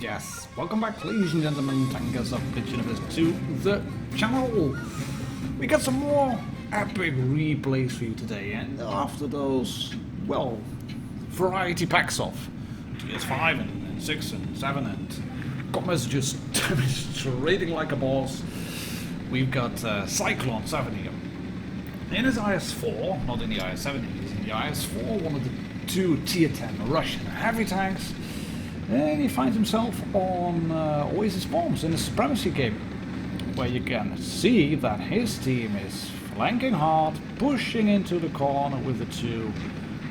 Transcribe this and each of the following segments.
Yes, welcome back ladies and gentlemen, tankers of Blitz Universe to the channel. We got some more epic replays for you today, and after those, well, variety packs of TS5 and 6 and 7 and got messages demonstrating like a boss, we've got Cyclone 7 here. In his IS-4, not in the IS-7, he's in the IS-4, one of the two tier 10 Russian heavy tanks. And he finds himself on Oasis Bombs in a supremacy game, where you can see that his team is flanking hard, pushing into the corner with the two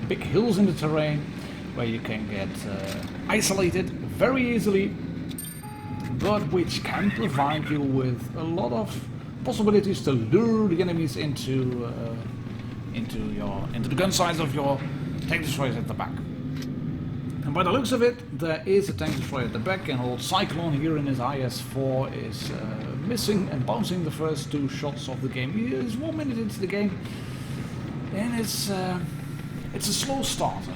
big hills in the terrain, where you can get isolated very easily, but which can provide you with a lot of possibilities to lure the enemies into the gun sights of your tank destroyers at the back. And by the looks of it, there is a tank destroyer at the back, and old Cyclone here in his IS-4 is missing and bouncing the first two shots of the game. He is 1 minute into the game, and it's a slow starter.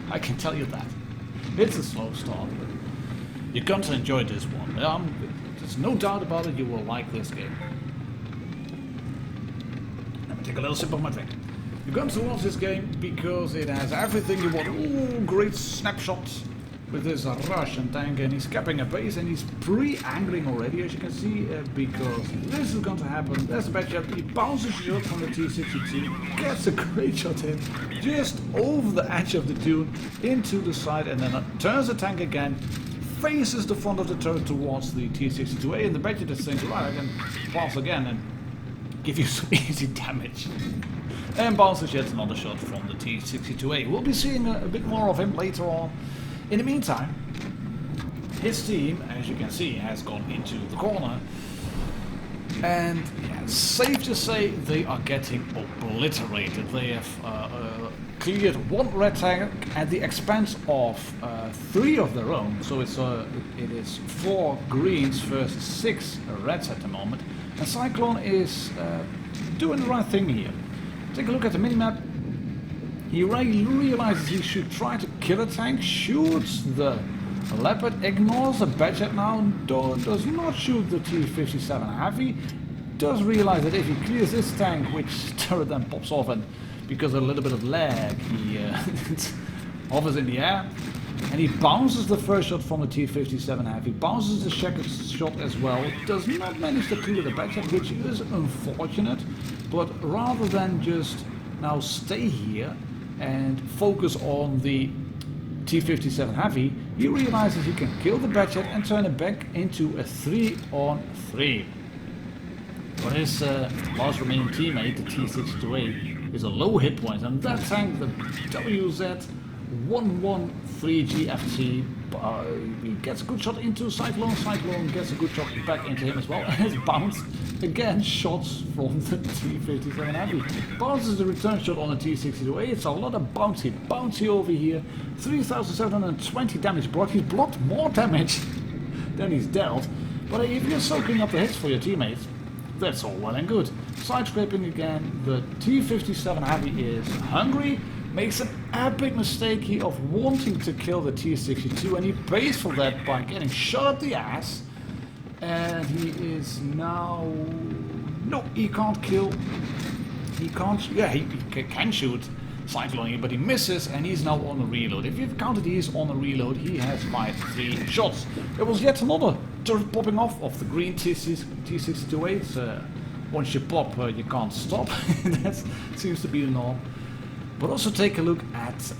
I can tell you that. It's a slow starter, but you're going to enjoy this one. There's no doubt about it, you will like this game. Let me take a little sip of my drink. You're going to love this game because it has everything you want. Ooh, great snapshots with this Russian tank, and he's capping a base and he's pre-angling already, as you can see, because this is going to happen. There's a bad shot. He bounces a shot from the T-62, gets a great shot in, just over the edge of the dune, into the side, and then turns the tank again, faces the front of the turret towards the T-62A, and the Badger just thinks, right, I can pass again and give you some easy damage. And bounces yet another shot from the T-62A. We'll be seeing a bit more of him later on. In the meantime, his team, as you can see, has gone into the corner. And yeah, safe to say they are getting obliterated. They have cleared one red tank at the expense of 3 of their own. So it is 4 greens versus 6 reds at the moment. And Cyclone is doing the right thing here. Take a look at the minimap. He realizes he should try to kill a tank, shoots the Leopard, ignores the Badger now, and does not shoot the T-57 Heavy. Does realize that if he clears this tank, which turret then pops off, and because of a little bit of lag, he hovers in the air, and he bounces the first shot from the T-57 Heavy, bounces the second shot as well, does not manage to clear the Badger, which is unfortunate. But rather than just now stay here and focus on the T-57 Heavy, he realizes he can kill the Badger and turn it back into a 3-on-3. But his last remaining teammate, the T-62A, is a low hit point, and that tank, the WZ-113GFT, he gets a good shot into Cyclone. Cyclone gets a good shot back into him as well, and it's bounced again shots from the T-57 Heavy. Bounces the return shot on the T-62A. It's a lot of bouncy over here. 3,720 damage blocked. He's blocked more damage than he's dealt. But if you're soaking up the hits for your teammates, that's all well and good. Side scraping again. The T-57 Heavy is hungry. Makes an epic mistake here of wanting to kill the T-62, and he pays for that by getting shot up the ass. And he is now... No, he can't kill. He can't... Yeah, he can shoot Cyclone here, but he misses, and he's now on a reload. If you've counted he's on a reload, he has fired 3 shots. There was yet another turret popping off of the green T-62A. Once you pop, you can't stop. That seems to be the norm. But also take a look at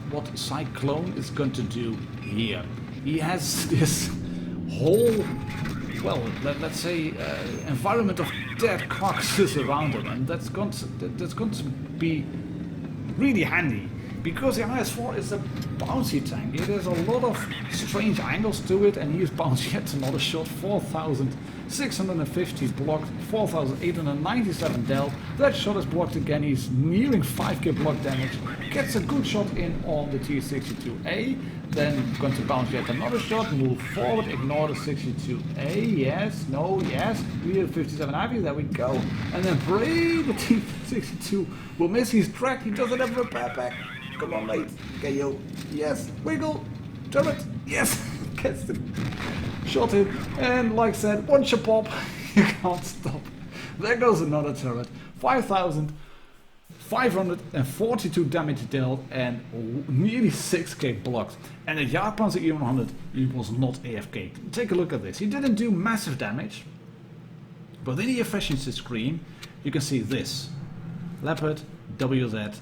what Cyclone is going to do here. He has this whole, well, let's say, environment of dead carcasses around him, and that's going to be really handy, because the IS-4 is a bouncy tank. It has a lot of strange angles to it, and he has bounced yet another shot. 4,650 blocked, 4,897 dealt. That shot is blocked again. He's nearing 5k block damage. Gets a good shot in on the T-62A. Then going to bounce yet another shot. Move forward. Ignore the 62A. Yes. No. Yes. Clear 57 Heavy. There we go. And then break the T-62 will miss his track. He doesn't have a repair pack. Come on, mate. KO. Yes. Wiggle. Turret. Yes. gets the shot in, and like I said, once you pop, you can't stop. There goes another turret. 5,542 damage dealt and nearly 6k blocked. And the Jagdpanzer E100, he was not AFK. Take a look at this. He didn't do massive damage, but in the efficiency screen, you can see this. Leopard, WZ,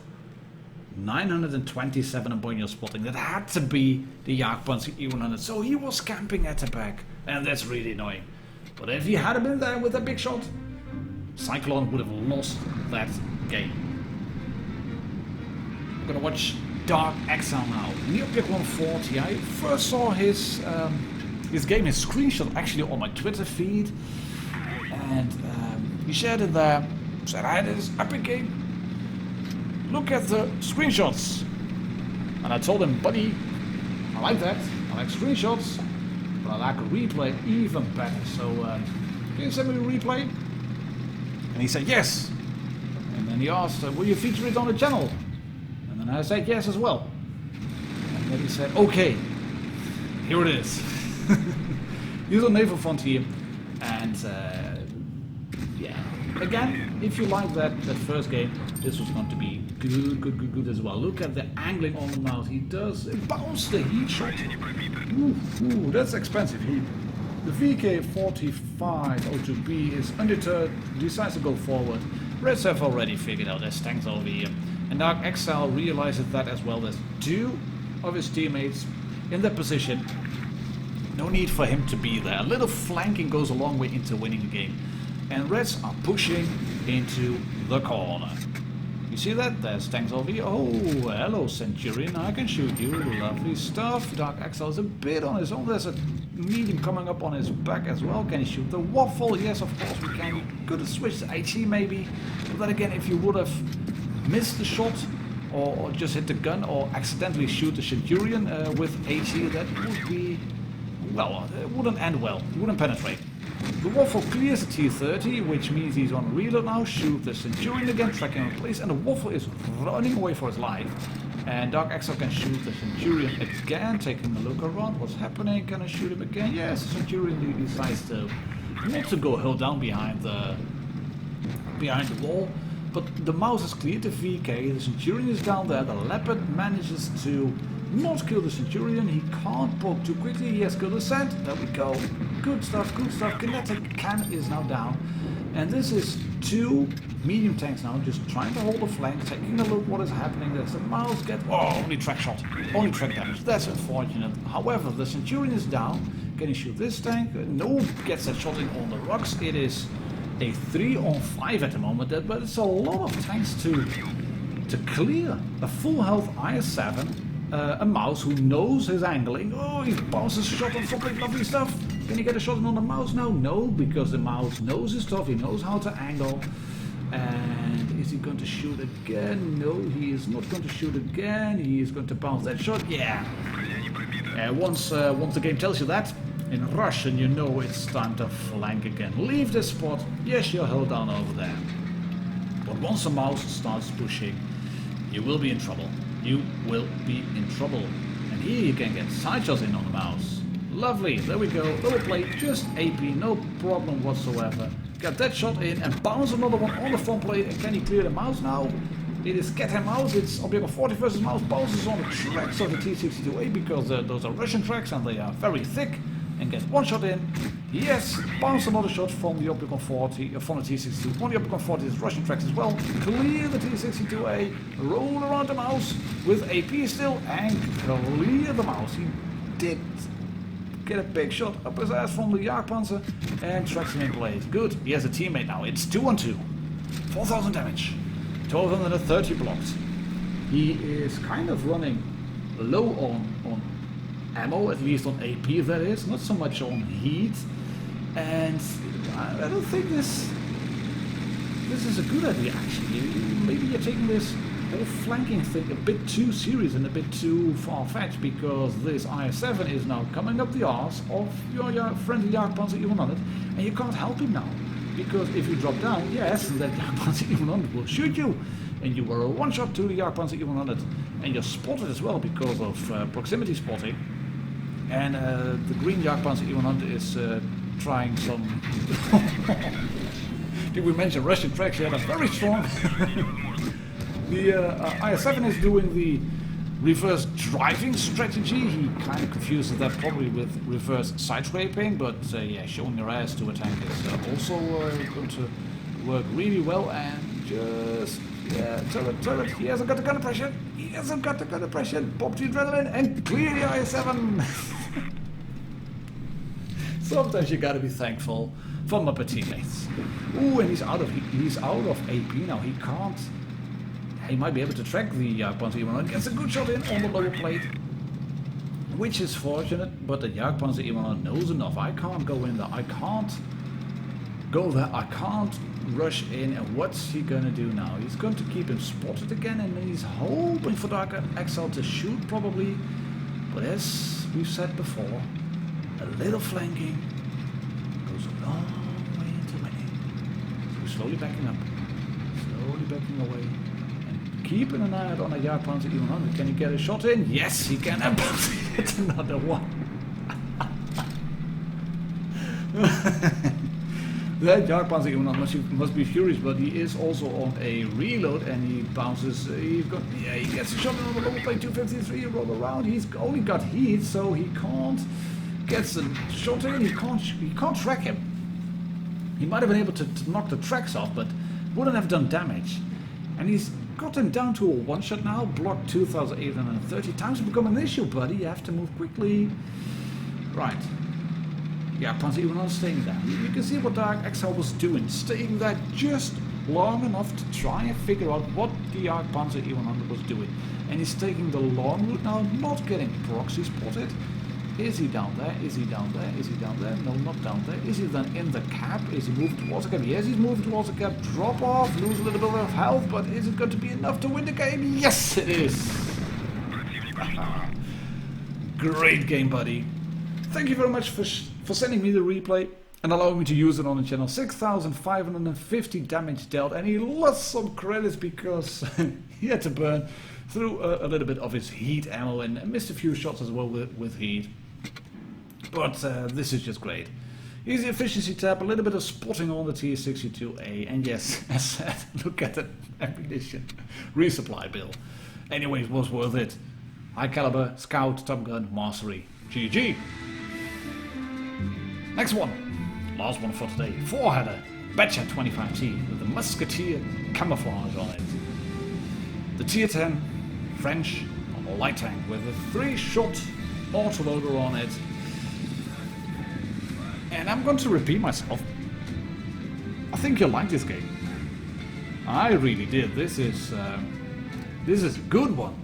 927 upon your spotting. That had to be the Jagdpanzer E100. So he was camping at the back, and that's really annoying. But if he had been there with a big shot, Cyclone would have lost that game. We're gonna watch Dark Exile now. Neopik 140. I first saw his game, his screenshot actually on my Twitter feed, and he shared it there. Said I had this epic game. Look at the screenshots. And I told him, buddy, I like that. I like screenshots, but I like a replay even better. So can you send me a replay? And he said yes. And then he asked, will you feature it on the channel? And then I said yes as well. And then he said, okay, here it is. He's on Naval Frontier. And yeah, again, if you like that first game, this was going to be good as well. Look at the angling on the mouse. He does bounce the heat shot. Ooh, that's expensive heat. The VK4502B is undeterred, decides to go forward. Reds have already figured out there's tanks over here. And Dark Exile realizes that as well. There's two of his teammates in that position. No need for him to be there. A little flanking goes a long way into winning the game. And Reds are pushing into the corner. You see that? There's tanks over here. Oh, hello Centurion, I can shoot you. Lovely stuff. Dark Exile is a bit on his own. There's a medium coming up on his back as well. Can he shoot the waffle? Yes, of course we can. We could have switched to HE maybe. But then again, if you would have missed the shot, or just hit the gun, or accidentally shoot the Centurion with HE, that would be, well, it wouldn't end well. It wouldn't penetrate. The Waffle clears the T-30, which means he's on reload now. Shoot the Centurion again, tracking in place, and the Waffle is running away for his life. And Dark Exile can shoot the Centurion again, taking a look around. What's happening? Can I shoot him again? Yes, the Centurion decides to not to go held down behind the wall. But the mouse has cleared the VK, the Centurion is down there, the Leopard manages to not kill the Centurion, he can't poke too quickly, he has killed the Sand, there we go. Good stuff, good stuff. Kinetic Cannon is now down. And this is two medium tanks now, just trying to hold the flank, taking a look what is happening. There's the mouse get, oh, only track shot, only track damage, that's unfortunate. However, the Centurion is down. Can he shoot this tank? No, gets that shot in on the rocks. It is a 3-on-5 at the moment, but it's a lot of tanks to clear. A full health IS-7, a mouse who knows his angling. Oh, he bounces a shot on something, lovely stuff. Can he get a shot in on the mouse? No, because the mouse knows his stuff, he knows how to angle. And is he going to shoot again? No, he is not going to shoot again. He is going to bounce that shot, yeah. Once the game tells you that, in Russian, you know it's time to flank again. Leave this spot. Yes, you're held down over there. But once the mouse starts pushing, you will be in trouble. You will be in trouble. And here you can get side shots in on the mouse. Lovely. There we go. Little play, just AP, no problem whatsoever. Got that shot in and bounce another one on the front plate. And can he clear the mouse now? It is Cat and Mouse. It's Object 40 versus Mouse. Bounces on the tracks of the T-62A because those are Russian tracks and they are very thick. And get one shot in. Yes, bounce another shot from the Opticon 40, from the T-62. On the Opticon 40 is Russian tracks as well. Clear the T-62A, roll around the mouse with AP still, and clear the mouse. He did get a big shot up his ass from the Jagdpanzer and tracks him in place. Good, he has a teammate now. It's 2-on-2. 4,000 damage. 1,230 blocked. He is kind of running low on ammo, at least on AP that is, not so much on heat, and I don't think this is a good idea actually. Maybe you're taking this whole flanking thing a bit too serious and a bit too far-fetched, because this IS-7 is now coming up the arse of your friendly Jagdpanzer E100, and you can't help him now, because if you drop down, yes, that Jagdpanzer E100 will shoot you, and you were a one-shot to the Jagdpanzer E100, and you're spotted as well because of proximity spotting. And the green Jagdpanzer E100 is trying some... Did we mention Russian tracks? Yeah, that's very strong. The IS-7 is doing the reverse driving strategy. He kind of confuses that probably with reverse side scraping, but yeah, showing your ass to a tank is also going to work really well. And just, yeah, turret, he hasn't got the gun pressure. He hasn't got the gun pressure. Pop the adrenaline and clear the IS-7. Sometimes you gotta be thankful for my teammates. Ooh, and he's out of AP now. He can't. He might be able to track the Jagdpanzer E100. Gets a good shot in on the lower plate, which is fortunate. But the Jagdpanzer E100 knows enough. I can't go in there. I can't go there. I can't rush in. And what's he gonna do now? He's going to keep him spotted again, and he's hoping for Dark XL to shoot probably. But as we've said before, a little flanking goes a long way into winning. So we're slowly backing up, slowly backing away, and keeping an eye out on a Jagdpanzer E100. Can he get a shot in? Yes, he can. And hit another one. That Jagdpanzer E100 must be furious, but he is also on a reload, and he bounces. He gets a shot in on the lower plate. 253 roll around. He's only got heat, so he can't. Gets a shot in, he can't track him. He might have been able to knock the tracks off, but wouldn't have done damage. And he's got him down to a one-shot now, blocked 2,830 times. Become an issue, buddy. You have to move quickly. Right. Yeah, Panzer E100 staying down. You can see what Dark XL was doing, staying there just long enough to try and figure out what the Panzer E100 was doing. And he's taking the long route now, not getting proxy spotted. Is he down there? Is he down there? Is he down there? No, not down there. Is he then in the cap? Is he moving towards the cap? Yes, he's moving towards the cap. Drop off, lose a little bit of health, but is it going to be enough to win the game? Yes, it is. Great game, buddy. Thank you very much for sending me the replay and allowing me to use it on the channel. 6,550 damage dealt, and he lost some credits because he had to burn through a little bit of his heat ammo and missed a few shots as well with heat. But this is just great. Easy efficiency tab, a little bit of spotting on the T-62A, and yes, as said, look at the ammunition resupply bill. Anyway, it was worth it. High caliber, scout, top gun, mastery. GG. Next one, last one for today. 4-header, Betcha 25T with the musketeer camouflage on it. The Tier 10 French light tank with a 3-shot autoloader on it. And I'm going to repeat myself. I think you'll like this game. I really did. This is a good one.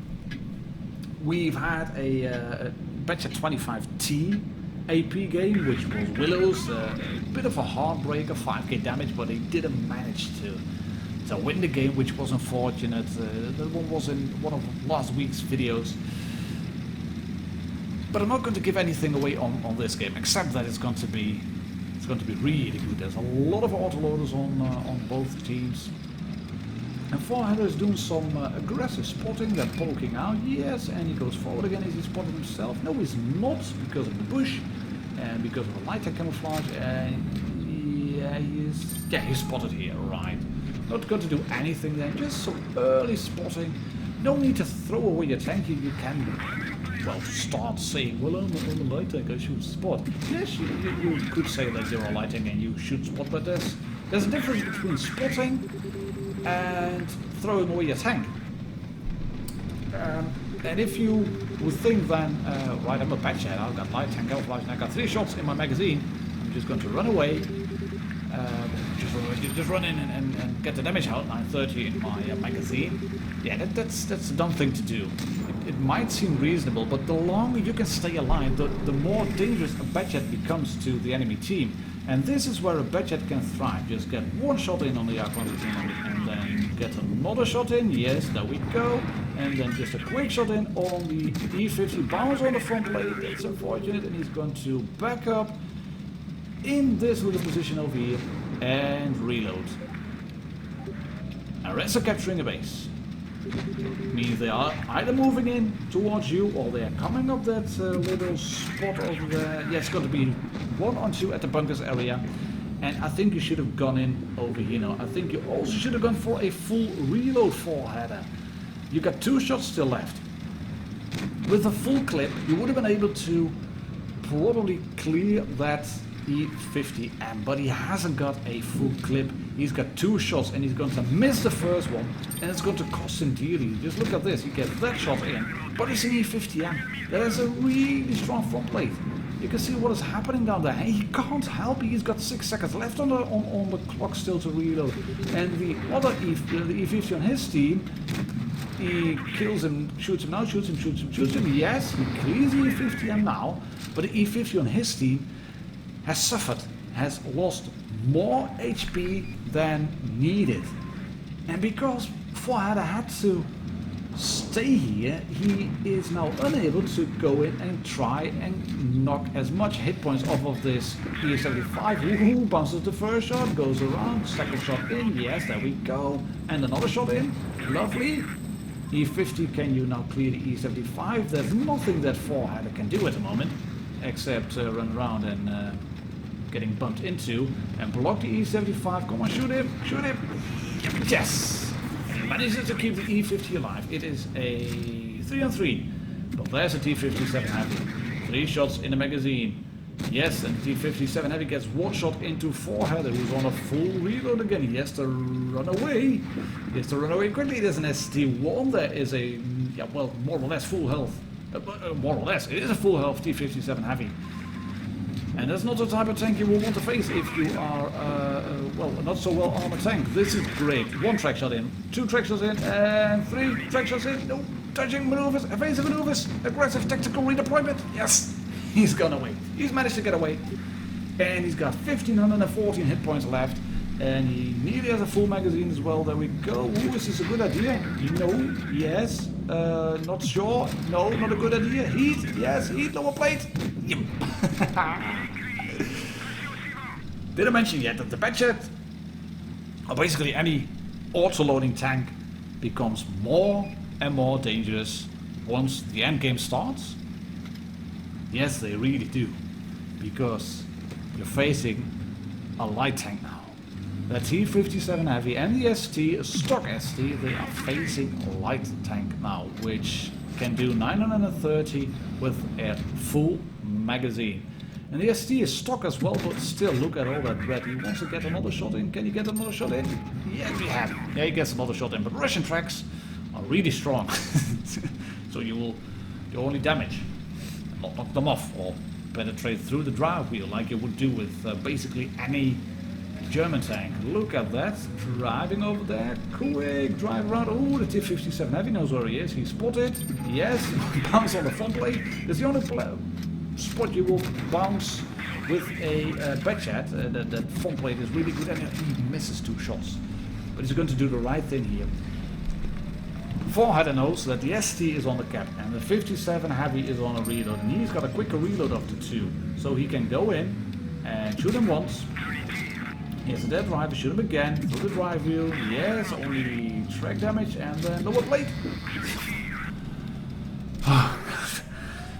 We've had a Betcha 25T AP game, which was Willows, a bit of a heartbreaker, 5k damage, but they didn't manage to win the game, which was unfortunate. That one was in one of last week's videos. But I'm not going to give anything away on this game, except that it's going to be really good. There's a lot of autoloaders on both teams. And 4-header is doing some aggressive spotting. They're poking out, yes, and he goes forward again. Is he spotted himself? No, he's not, because of the bush and because of the light tank camouflage. And yeah, he's spotted here, right? Not going to do anything there, just some early spotting. No need to throw away your tank. You can, well, start saying, well, I'm on the light tank, I should spot. Yes, you could say that you're a light tank and you should spot, but there's a difference between spotting and throwing away your tank. And if you would think then, right, I'm a patch head, I've got light tank camouflage and I've got 3 shots in my magazine, I'm just going to run away, just run in and get the damage out, 930 in my magazine. Yeah, that's a dumb thing to do. It might seem reasonable, but the longer you can stay alive, the more dangerous a Badget becomes to the enemy team. And this is where a Badget can thrive. Just get one shot in on the Jagdpanzer and then get another shot in. Yes, there we go. And then just a quick shot in on the E50. Bounce on the front plate. That's unfortunate. And he's going to back up in this little position over here and reload. Arrest capturing a base. Means they are either moving in towards you or they are coming up that little spot over there. Yeah, it's got to be 1 or 2 at the bunkers area. And I think you should have gone in over here now. I think you also should have gone for a full reload four-header. You got 2 shots still left. With a full clip, you would have been able to probably clear that E50M, but he hasn't got a full clip. He's got 2 shots and he's going to miss the first one, and it's going to cost him dearly. Just look at this, he gets that shot in, but it's an E50M. That is a really strong front plate. You can see what is happening down there. He can't help it. He's got 6 seconds left on the clock still to reload. And the other the E50 on his team, he kills him, shoots him now, shoots him, shoots him, shoots him. Yes, he clears the E50M now, but the E50 on his team has suffered, has lost more HP than needed. And because Foreheader had to stay here, he is now unable to go in and try and knock as much hit points off of this E75. Woohoo, bounces the first shot, goes around, second shot in, yes, there we go. And another shot in, lovely. E50, can you now clear the E75? There's nothing that Foreheader can do at the moment, except run around and getting bumped into and block the E75. Come on, shoot him, shoot him. Yes! And he manages to keep the E50 alive. It is a 3-on-3. But there's a T57 Heavy. 3 shots in the magazine. Yes, and the T57 Heavy gets 1 shot into Foreheader, who's on a full reload again. He has to run away. He has to run away quickly. There's an ST1. There is a, yeah, well, more or less full health. More or less, it is a full health T57 Heavy. And that's not the type of tank you will want to face if you are, well, not so well armored tank. This is great. 1 track shot in, 2 track shots in, and 3 track shots in. No, dodging maneuvers, evasive maneuvers, aggressive tactical redeployment. Yes, he's gone away. He's managed to get away. And he's got 1,514 hit points left. And he nearly has a full magazine as well. There we go. Ooh, is this a good idea? No, yes, not sure. No, not a good idea. Heat, yes, heat, lower plate. Yep. Did I mention yet that the Badger, or basically any auto-loading tank, becomes more and more dangerous once the endgame starts? Yes, they really do. Because you're facing a light tank now. The T57 Heavy and the ST, stock ST, they are facing a light tank now, which can do 930 with a full magazine. And the ST is stock as well, but still, look at all that red. He wants to get another shot in. Can you get another shot in? Yeah, we have. Yeah, he gets another shot in, but Russian tracks are really strong. So you only damage, not knock them off, or penetrate through the drive wheel like you would do with basically any German tank. Look at that, driving over there, quick drive around. Oh, the T57 Heavy knows where he is. He's spotted. Yes, bounce on the front plate. That's the only spot you will bounce with a backchat. That front plate is really good, and he misses 2 shots. But he's going to do the right thing here. Foreheader knows that the ST is on the cap and the 57 Heavy is on a reload, and he's got a quicker reload of the 2, so he can go in and shoot him once. Here's a dead driver, shoot him again, through the drive wheel, yes, only track damage, and then lower plate.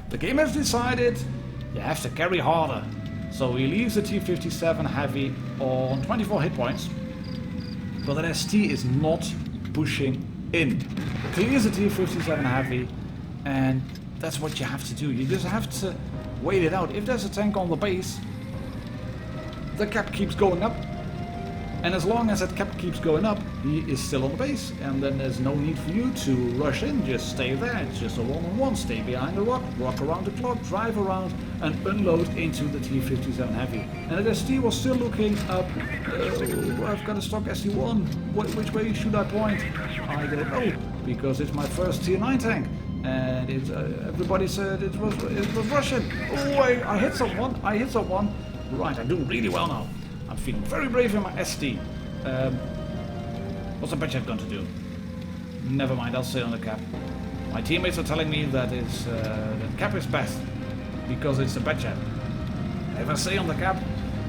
The game has decided you have to carry harder. So he leaves the T57 Heavy on 24 hit points, but that ST is not pushing in. Clears the T57 Heavy, and that's what you have to do. You just have to wait it out. If there's a tank on the base, the cap keeps going up. And as long as that cap keeps going up, he is still on the base, and then there's no need for you to rush in, just stay there. It's just a one-on-one, stay behind the rock around the clock, drive around, and unload into the T57 Heavy. And the ST was still looking up. I've got a stock ST1. Which way should I point? I don't know, because it's my first Tier 9 tank, and it's, everybody said it was Russian. Oh, I hit someone. Right, I'm doing really well now. I'm feeling very brave in my ST. What's the Badger going to do? Never mind, I'll stay on the cap. My teammates are telling me that that cap is best because it's a Badger. If I stay on the cap,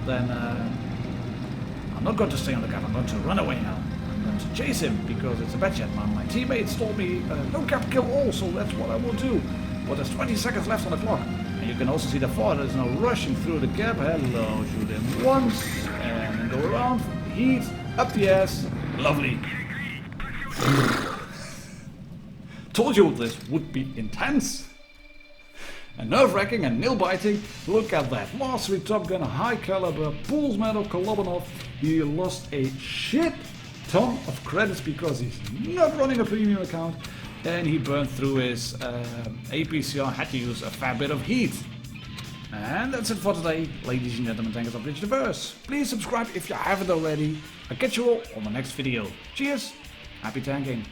then I'm not going to stay on the cap. I'm going to run away now. I'm going to chase him because it's a bad chat. My teammates told me no cap kill all, so that's what I will do. But there's 20 seconds left on the clock. And you can also see the father is now rushing through the gap. Hello, shoot him once and then go around, heat, up the ass. Lovely. Told you this would be intense. And nerve-wracking and nail-biting. Look at that. Last week Top Gun, high caliber, pools medal, Kolobanov. He lost a shit ton of credits because he's not running a premium account. And he burned through his APCR, had to use a fair bit of heat. And that's it for today, ladies and gentlemen, tankers of Blitz Universe. Please subscribe if you haven't already. I'll catch you all on the next video. Cheers, happy tanking.